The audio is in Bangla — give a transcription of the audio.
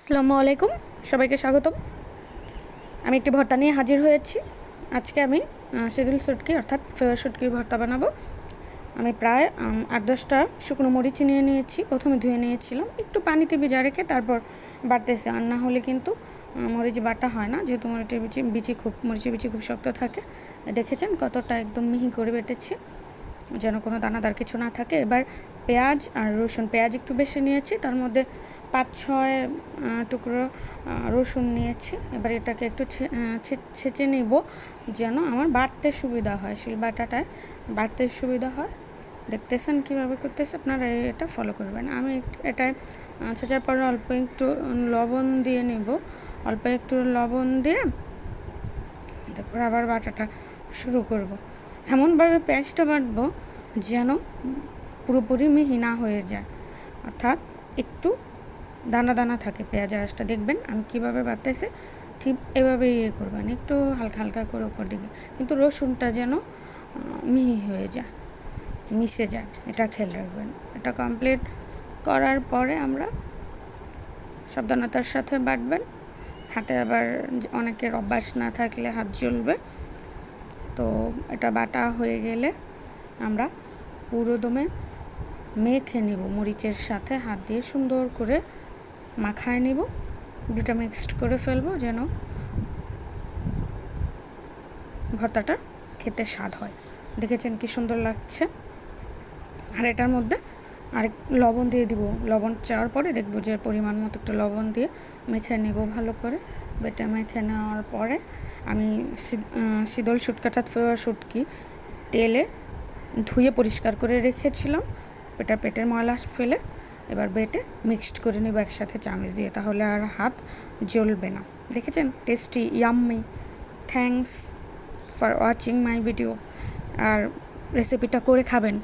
আসসালামু আলাইকুম, সবাইকে স্বাগতম। আমি একটি ভর্তা নিয়ে হাজির হয়েছি। আজকে আমি সিদুল শুটকি অর্থাৎ ফেওয়া শুটকির ভর্তা বানাবো। আমি প্রায় 8-10টা শুকনো মরিচ নিয়ে নিয়েছি। প্রথমে ধুয়ে নিয়েছিলাম, একটু পানিতে ভিজা রেখে তারপর বাটতেছি, আর না হলে কিন্তু মরিচ বাটা হয় না, যেহেতু মরিচের বিচি খুব শক্ত থাকে। দেখেছেন কতটা একদম মিহি করে বেটেছি, যেন কোনো দানাদার কিছু না থাকে। এবার পেঁয়াজ আর রসুন, পেঁয়াজ একটু বেশি নিয়েছি, তার মধ্যে 5-6 টুকরো রসুন নিয়েছি। এবার এটাকে একটু ছেঁচে নেব, যেন আমার বাটতে সুবিধা হয়, শিলবাটাটায় বাটতে সুবিধা হয়। দেখতেছেন কীভাবে করতেছে, আপনারা এটা ফলো করবেন। আমি এটায় ছেঁচার পরে অল্প একটু লবণ দিয়ে নেব, অল্প একটু লবণ দিয়ে তারপর আবার বাটাটা শুরু করব। এমনভাবে পেঁয়াজটা বাটবো যেন পুরোপুরি মিহি না হয়ে যায়, অর্থাৎ একটু দানা দানা থাকে পেঁয়াজের রসটা। দেখবেন আমি কীভাবে বাটতেছি, ঠিক এভাবেই করবেন, একটু হালকা হালকা করে উপর দিকে, কিন্তু রসুনটা যেন মিহি হয়ে যায়, মিশে যায়, এটা খেয়াল রাখবেন। এটা কমপ্লিট করার পরে আমরা সাবধানতার সাথে বাটবেন। হাতে আবার অনেকের অভ্যাস না থাকলে হাত জ্বলবে। তো এটা বাটা হয়ে গেলে আমরা পুরো দমে মেখে নেব, মরিচের সাথে হাত দিয়ে সুন্দর করে মাখায় নেব, দুটা মিক্সড করে ফেলবো, যেন ভর্তাটা খেতে স্বাদ হয়। দেখেছেন কি সুন্দর লাগছে। আর এটার মধ্যে আরেক লবণ দিয়ে দিব। লবণ চাওয়ার পরে দেখবো যে পরিমাণ মতো একটু লবণ দিয়ে মেখে নেব ভালো করে। বেটে মেখে নেওয়ার পরে আমি শীতল শুটকাটা ফেওয়া শুটকি তেলে ধুয়ে পরিষ্কার করে রেখেছিলাম, পেটের ময়লা ফেলে। এবার বেটে মিক্সড করে নেব একসাথে চামচ দিয়ে, তাহলে আর হাত জ্বলবে না। দেখেছেন, tasty, yummy. Thanks for watching my video. আর রেসিপিটা করে খাবেন।